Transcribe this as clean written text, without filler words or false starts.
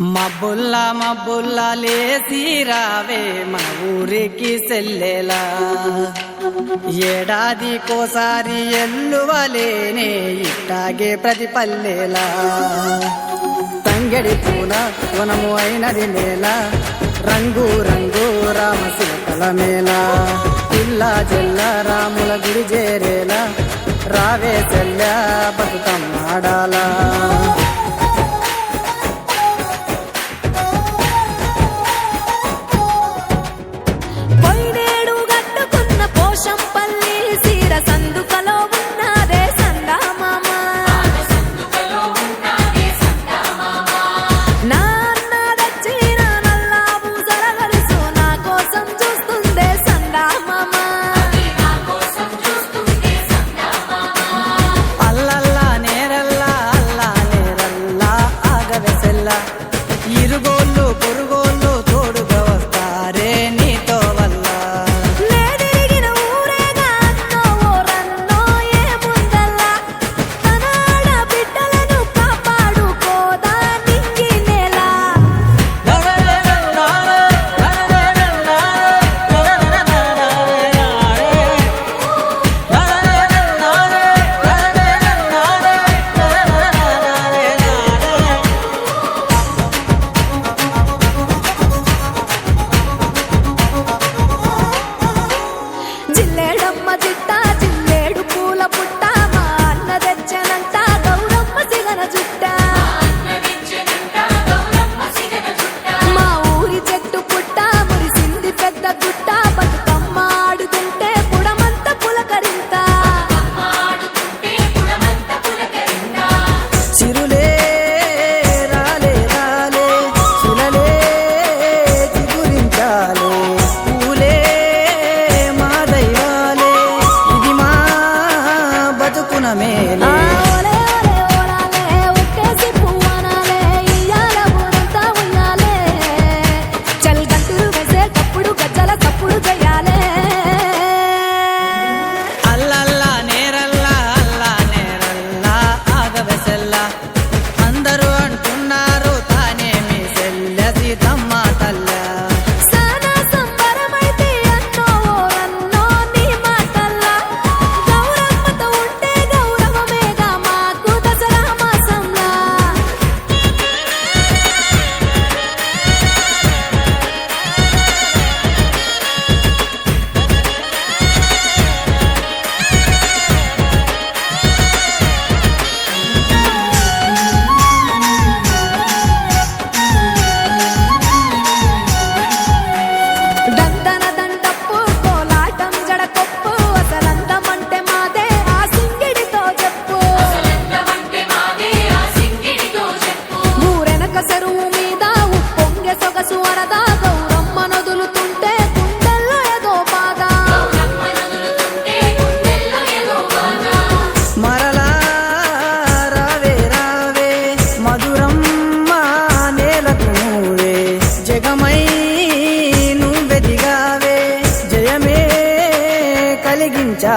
మబ్బుల్లా మబ్బుల్లా లేసి రావే మన ఊరికి సెల్లెలా, ఏడాదికోసారి ఎల్లువలేనే ఇట్టాగే ప్రతి పల్లెలా. తంగెడి పూల వనము అయినది నేల, రంగు రంగు రామశిల్పల మేళ. పిల్లా జల్ల రాముల గుడి చేరేలా, రావే సెల్లా బతుకమ్మాడాలా. ఇరుగోళ్ళు పొరుగోళ్ళు తోడుగా వస్తారే నీతో వల్ల. నేడిగిన ఊరేగా అన్నో ఓరన్నో ఏముందల్లా, తనాడ బిడ్డలను కాపాడుకోదా నింగి నేల. జిల్లేడమ్మ జిట్ట జిల్లేడు పూల పుట్ట, మా అన్న తెచ్చనంట గౌరమ్మ సిగన జుట్ట. మా ఊరి చెట్టు పుట్ట మురిసింది పెద్ద గుట్ట, బతుకమ్మ ఆడుతుంటే పుడమంత పులకరింత. చిరులే రాలే రాలే సులలే చిగురించాలే, పూలే మా దైవాలే ఇది మా బతుకున మేలే. ఓలే ఓలే ఓలాలే ఉక్కేసి పువ్వనాలే, ఇయ్యాల ఊరంతా ఉయ్యాలే. చల్ గంతులు వేసేటప్పుడు గజ్జల తప్పుడు చెయ్యాలే. అల్లల్లా నేరల్లా అల్లా నేరల్లా ఆగవెసల్లా, అందరూ అంటున్నారు తానే మీ సెల్లె సీతమ్మ తల్ల. సానా సంబరమైతే అన్నో ఓరన్నో నీ మాటల్లా, గౌరమ్మతో ఉంటే గౌరవమేగా మాకు దసరా మాసంలా. దందన దండప్పు కోలాటం జడకొప్పు, అసలందమంటే మాదే ఆ సింగిడితో చెప్పు. ఊరెనక చెరువు మీద ఉప్పొంగె సొగసు వరద, గౌరమ్మ నదులుతుంటే గుండెల్లో ఏదో బాధ. మరలా రావే రావే మధురమ్మ నేలకు నువ్వే, జగమై నువ్వెదిగావే జయమే కలిగించా.